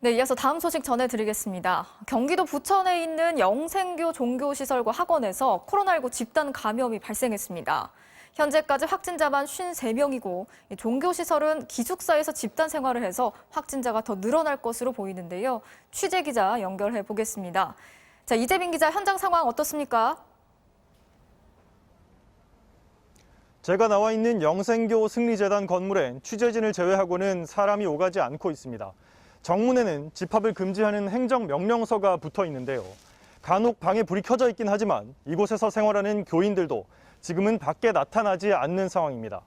네, 이어서 다음 소식 전해드리겠습니다. 경기도 부천에 있는 영생교 종교시설과 학원에서 코로나19 집단 감염이 발생했습니다. 현재까지 확진자만 53명이고 종교시설은 기숙사에서 집단 생활을 해서 확진자가 더 늘어날 것으로 보이는데요. 취재 기자 연결해 보겠습니다. 자, 이재빈 기자 현장 상황 어떻습니까? 제가 나와 있는 영생교 승리재단 건물엔 취재진을 제외하고는 사람이 오가지 않고 있습니다. 정문에는 집합을 금지하는 행정명령서가 붙어 있는데요. 간혹 방에 불이 켜져 있긴 하지만 이곳에서 생활하는 교인들도 지금은 밖에 나타나지 않는 상황입니다.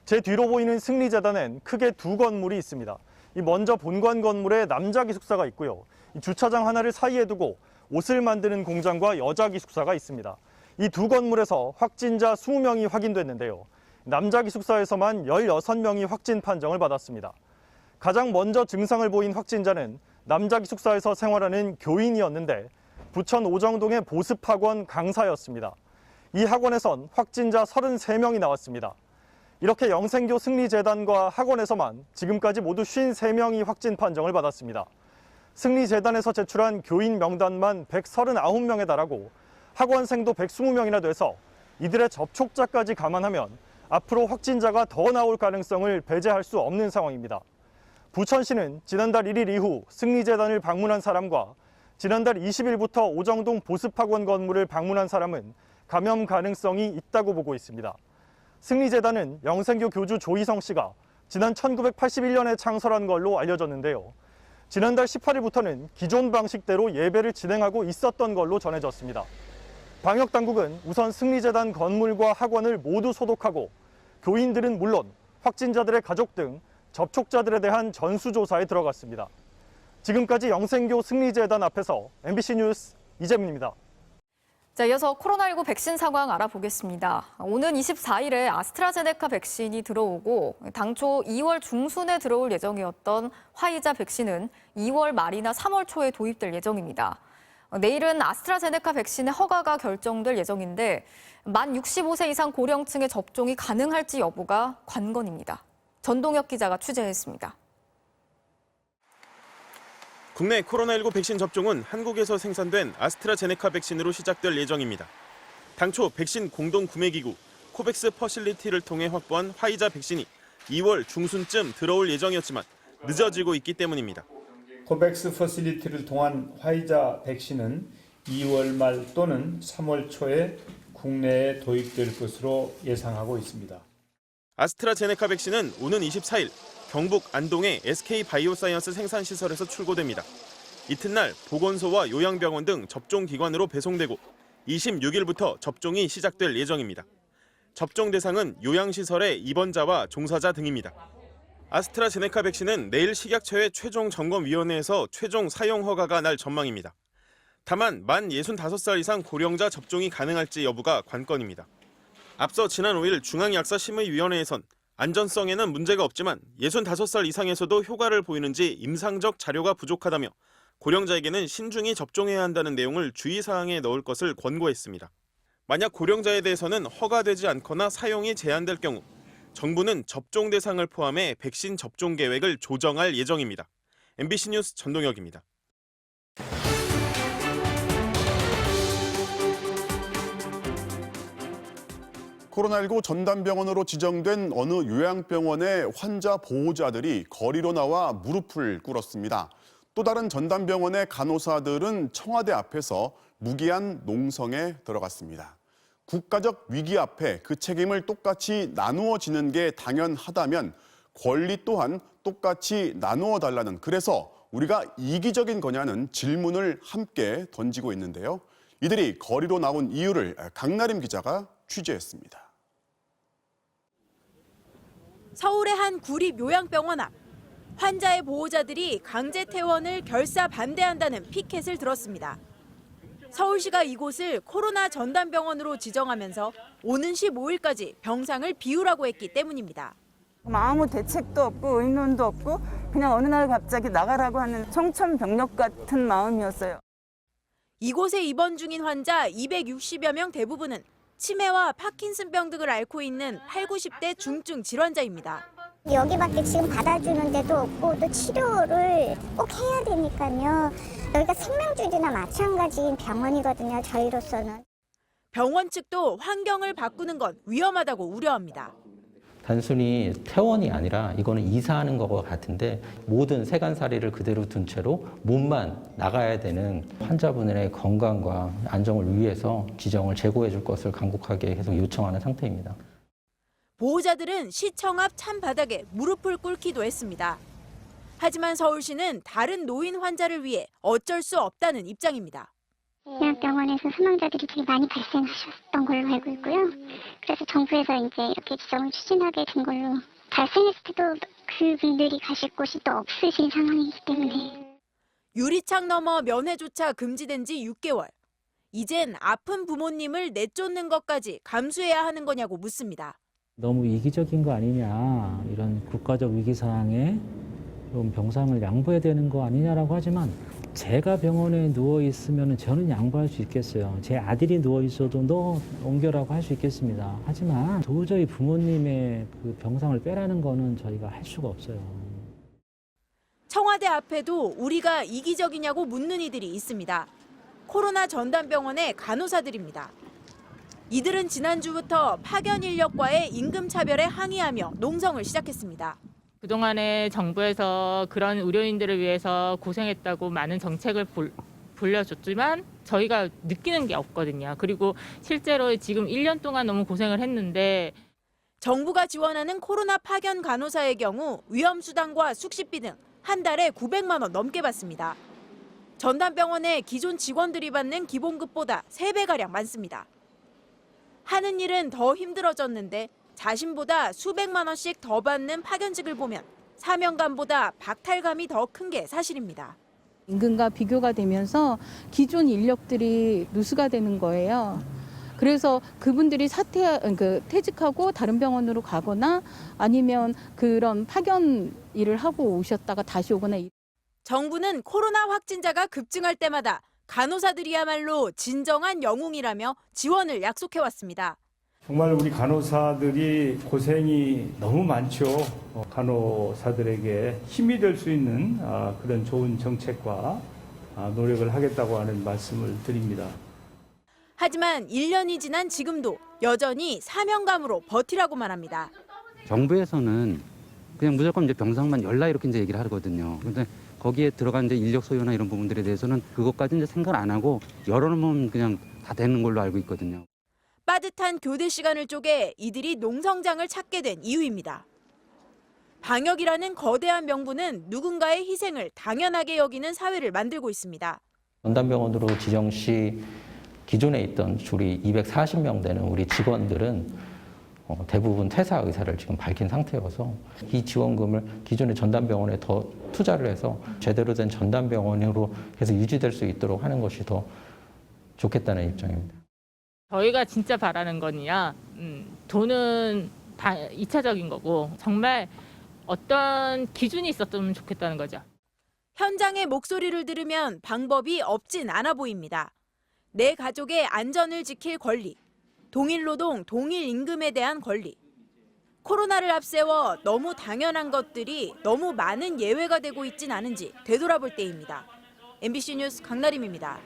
제 뒤로 보이는 승리재단엔 크게 두 건물이 있습니다. 먼저 본관 건물에 남자 기숙사가 있고요. 주차장 하나를 사이에 두고 옷을 만드는 공장과 여자 기숙사가 있습니다. 이 두 건물에서 확진자 20명이 확인됐는데요. 남자 기숙사에서만 16명이 확진 판정을 받았습니다. 가장 먼저 증상을 보인 확진자는 남자 기숙사에서 생활하는 교인이었는데 부천 오정동의 보습학원 강사였습니다. 이 학원에선 확진자 33명이 나왔습니다. 이렇게 영생교 승리재단과 학원에서만 지금까지 모두 53명이 확진 판정을 받았습니다. 승리재단에서 제출한 교인 명단만 139명에 달하고 학원생도 120명이나 돼서 이들의 접촉자까지 감안하면 앞으로 확진자가 더 나올 가능성을 배제할 수 없는 상황입니다. 부천시는 지난달 1일 이후 승리재단을 방문한 사람과 지난달 20일부터 오정동 보습학원 건물을 방문한 사람은 감염 가능성이 있다고 보고 있습니다. 승리재단은 영생교 교주 조희성 씨가 지난 1981년에 창설한 걸로 알려졌는데요. 지난달 18일부터는 기존 방식대로 예배를 진행하고 있었던 걸로 전해졌습니다. 방역당국은 우선 승리재단 건물과 학원을 모두 소독하고 교인들은 물론 확진자들의 가족 등 접촉자들에 대한 전수조사에 들어갔습니다. 지금까지 영생교 승리재단 앞에서 MBC 뉴스 이재민입니다. 자, 이어서 코로나19 백신 상황 알아보겠습니다. 오는 24일에 아스트라제네카 백신이 들어오고 당초 2월 중순에 들어올 예정이었던 화이자 백신은 2월 말이나 3월 초에 도입될 예정입니다. 내일은 아스트라제네카 백신의 허가가 결정될 예정인데 만 65세 이상 고령층의 접종이 가능할지 여부가 관건입니다. 전동혁 기자가 취재했습니다. 국내 코로나19 백신 접종은 한국에서 생산된 아스트라제네카 백신으로 시작될 예정입니다. 당초 백신 공동구매기구 코백스 퍼실리티를 통해 확보한 화이자 백신이 2월 중순쯤 들어올 예정이었지만 늦어지고 있기 때문입니다. 코백스 퍼실리티를 통한 화이자 백신은 2월 말 또는 3월 초에 국내에 도입될 것으로 예상하고 있습니다. 아스트라제네카 백신은 오는 24일 경북 안동의 SK바이오사이언스 생산시설에서 출고됩니다. 이튿날 보건소와 요양병원 등 접종기관으로 배송되고 26일부터 접종이 시작될 예정입니다. 접종 대상은 요양시설의 입원자와 종사자 등입니다. 아스트라제네카 백신은 내일 식약처의 최종점검위원회에서 최종 사용 허가가 날 전망입니다. 다만 만 65살 이상 고령자 접종이 가능할지 여부가 관건입니다. 앞서 지난 5일 중앙약사심의위원회에선 안전성에는 문제가 없지만 65살 이상에서도 효과를 보이는지 임상적 자료가 부족하다며 고령자에게는 신중히 접종해야 한다는 내용을 주의사항에 넣을 것을 권고했습니다. 만약 고령자에 대해서는 허가되지 않거나 사용이 제한될 경우 정부는 접종 대상을 포함해 백신 접종 계획을 조정할 예정입니다. MBC 뉴스 전동혁입니다. 코로나19 전담병원으로 지정된 어느 요양병원의 환자 보호자들이 거리로 나와 무릎을 꿇었습니다. 또 다른 전담병원의 간호사들은 청와대 앞에서 무기한 농성에 들어갔습니다. 국가적 위기 앞에 그 책임을 똑같이 나누어 지는 게 당연하다면 권리 또한 똑같이 나누어 달라는, 그래서 우리가 이기적인 거냐는 질문을 함께 던지고 있는데요. 이들이 거리로 나온 이유를 강나림 기자가 취재했습니다. 서울의 한 구립 요양병원 앞. 환자의 보호자들이 강제 퇴원을 결사 반대한다는 피켓을 들었습니다. 서울시가 이곳을 코로나 전담병원으로 지정하면서 오는 15일까지 병상을 비우라고 했기 때문입니다. 아무 대책도 없고 의논도 없고 그냥 어느 날 갑자기 나가라고 하는 청천벽력 같은 마음이었어요. 이곳에 입원 중인 환자 260여 명 대부분은 치매와 파킨슨병 등을 앓고 있는 8, 90대 중증 질환자입니다. 여기밖에 지금 받아주는 데도 없고 또 치료를 꼭 해야 되니까요. 여기가 생명줄이나 마찬가지인 병원이거든요, 저희로서는. 병원 측도 환경을 바꾸는 건 위험하다고 우려합니다. 단순히 퇴원이 아니라 이거는 이사하는 것과 같은데 모든 세간살이를 그대로 둔 채로 몸만 나가야 되는 환자분의 건강과 안정을 위해서 지정을 재고해 줄 것을 간곡하게 계속 요청하는 상태입니다. 보호자들은 시청 앞 찬바닥에 무릎을 꿇기도 했습니다. 하지만 서울시는 다른 노인 환자를 위해 어쩔 수 없다는 입장입니다. 요양병원에서 사망자들이 되게 많이 발생하셨던 걸로 알고 있고요. 그래서 정부에서 이제 이렇게 지정을 추진하게 된 걸로, 발생했을 때도 그분들이 가실 곳이 또 없으신 상황이기 때문에. 유리창 너머 면회조차 금지된 지 6개월. 이젠 아픈 부모님을 내쫓는 것까지 감수해야 하는 거냐고 묻습니다. 너무 이기적인 거 아니냐, 이런 국가적 위기 상황에 좀 병상을 양보해야 되는 거 아니냐라고 하지만, 제가 병원에 누워 있으면 저는 양보할 수 있겠어요. 제 아들이 누워 있어도 너 옮겨라고 할 수 있겠습니다. 하지만 도저히 부모님의 그 병상을 빼라는 거는 저희가 할 수가 없어요. 청와대 앞에도 우리가 이기적이냐고 묻는 이들이 있습니다. 코로나 전담병원의 간호사들입니다. 이들은 지난주부터 파견 인력과의 임금 차별에 항의하며 농성을 시작했습니다. 그동안에 정부에서 그런 의료인들을 위해서 고생했다고 많은 정책을 불려줬지만 저희가 느끼는 게 없거든요. 그리고 실제로 지금 1년 동안 너무 고생을 했는데, 정부가 지원하는 코로나 파견 간호사의 경우 위험수당과 숙식비 등 한 달에 900만 원 넘게 받습니다. 전담병원의 기존 직원들이 받는 기본급보다 3배가량 많습니다. 하는 일은 더 힘들어졌는데 자신보다 수백만 원씩 더 받는 파견직을 보면 사명감보다 박탈감이 더 큰 게 사실입니다. 임금과 비교가 되면서 기존 인력들이 누수가 되는 거예요. 그래서 그분들이 퇴직하고 다른 병원으로 가거나 아니면 그런 파견 일을 하고 오셨다가 다시 오거나. 정부는 코로나 확진자가 급증할 때마다 간호사들이야말로 진정한 영웅이라며 지원을 약속해왔습니다. 정말 우리 간호사들이 고생이 너무 많죠. 간호사들에게 힘이 될 수 있는 그런 좋은 정책과 노력을 하겠다고 하는 말씀을 드립니다. 하지만 1년이 지난 지금도 여전히 사명감으로 버티라고만 합니다. 정부에서는 그냥 무조건 이제 병상만 열라 이렇게 이제 얘기를 하거든요. 그런데 거기에 들어간 이제 인력 소요나 이런 부분들에 대해서는 그것까지 이제 생각 안 하고 열어놓으면 그냥 다 되는 걸로 알고 있거든요. 빠듯한 교대 시간을 쪼개 이들이 농성장을 찾게 된 이유입니다. 방역이라는 거대한 명분은 누군가의 희생을 당연하게 여기는 사회를 만들고 있습니다. 전담병원으로 지정 시 기존에 있던 우리 240명 되는 우리 직원들은 대부분 퇴사 의사를 지금 밝힌 상태여서 이 지원금을 기존의 전담병원에 더 투자를 해서 제대로 된 전담병원으로 계속 유지될 수 있도록 하는 것이 더 좋겠다는 입장입니다. 저희가 진짜 바라는 거냐, 돈은 다 2차적인 거고 정말 어떤 기준이 있었으면 좋겠다는 거죠. 현장의 목소리를 들으면 방법이 없진 않아 보입니다. 내 가족의 안전을 지킬 권리, 동일 노동, 동일 임금에 대한 권리. 코로나를 앞세워 너무 당연한 것들이 너무 많은 예외가 되고 있진 않은지 되돌아볼 때입니다. MBC 뉴스 강나림입니다.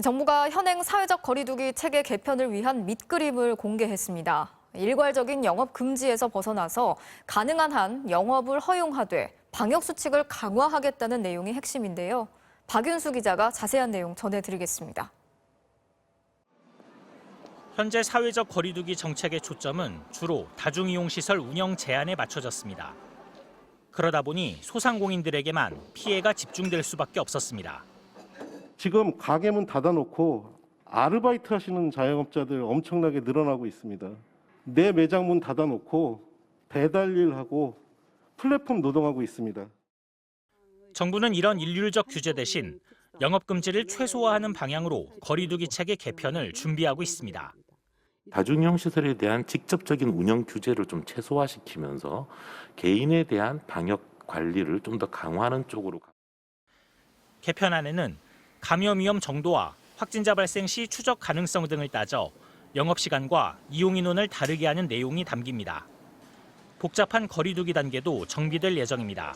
정부가 현행 사회적 거리두기 체계 개편을 위한 밑그림을 공개했습니다. 일괄적인 영업 금지에서 벗어나서 가능한 한 영업을 허용하되 방역 수칙을 강화하겠다는 내용이 핵심인데요. 박윤수 기자가 자세한 내용 전해드리겠습니다. 현재 사회적 거리두기 정책의 초점은 주로 다중이용시설 운영 제한에 맞춰졌습니다. 그러다 보니 소상공인들에게만 피해가 집중될 수밖에 없었습니다. 지금 가게문 닫아놓고 아르바이트 하시는 자영업자들 엄청나게 늘어나고 있습니다. 내 매장 문 닫아놓고 배달일하고 플랫폼 노동하고 있습니다. 정부는 이런 일률적 규제 대신 영업금지를 최소화하는 방향으로 거리두기 체계 개편을 준비하고 있습니다. 다중이용 시설에 대한 직접적인 운영 규제를 좀 최소화시키면서 개인에 대한 방역 관리를 좀 더 강화하는 쪽으로. 개편안에는 감염 위험 정도와 확진자 발생 시 추적 가능성 등을 따져 영업시간과 이용 인원을 다르게 하는 내용이 담깁니다. 복잡한 거리두기 단계도 정비될 예정입니다.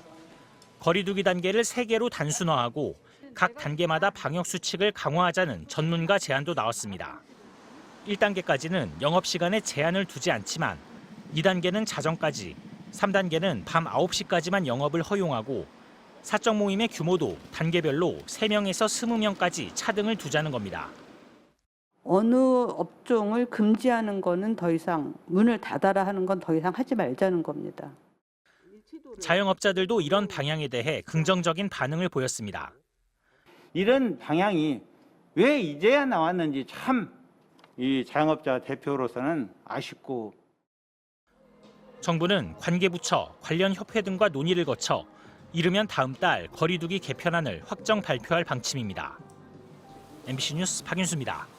거리두기 단계를 3개로 단순화하고 각 단계마다 방역 수칙을 강화하자는 전문가 제안도 나왔습니다. 1단계까지는 영업시간에 제한을 두지 않지만 2단계는 자정까지, 3단계는 밤 9시까지만 영업을 허용하고 사적 모임의 규모도 단계별로 3명에서 20명까지 차등을 두자는 겁니다. 어느 업종을 금지하는 거는 더 이상 문을 닫아라 하는 건 더 이상 하지 말자는 겁니다. 자영업자들도 이런 방향에 대해 긍정적인 반응을 보였습니다. 이런 방향이 왜 이제야 나왔는지 참 이 자영업자 대표로서는 아쉽고. 정부는 관계부처, 관련 협회 등과 논의를 거쳐 이르면 다음 달 거리두기 개편안을 확정 발표할 방침입니다. MBC 뉴스 박윤수입니다.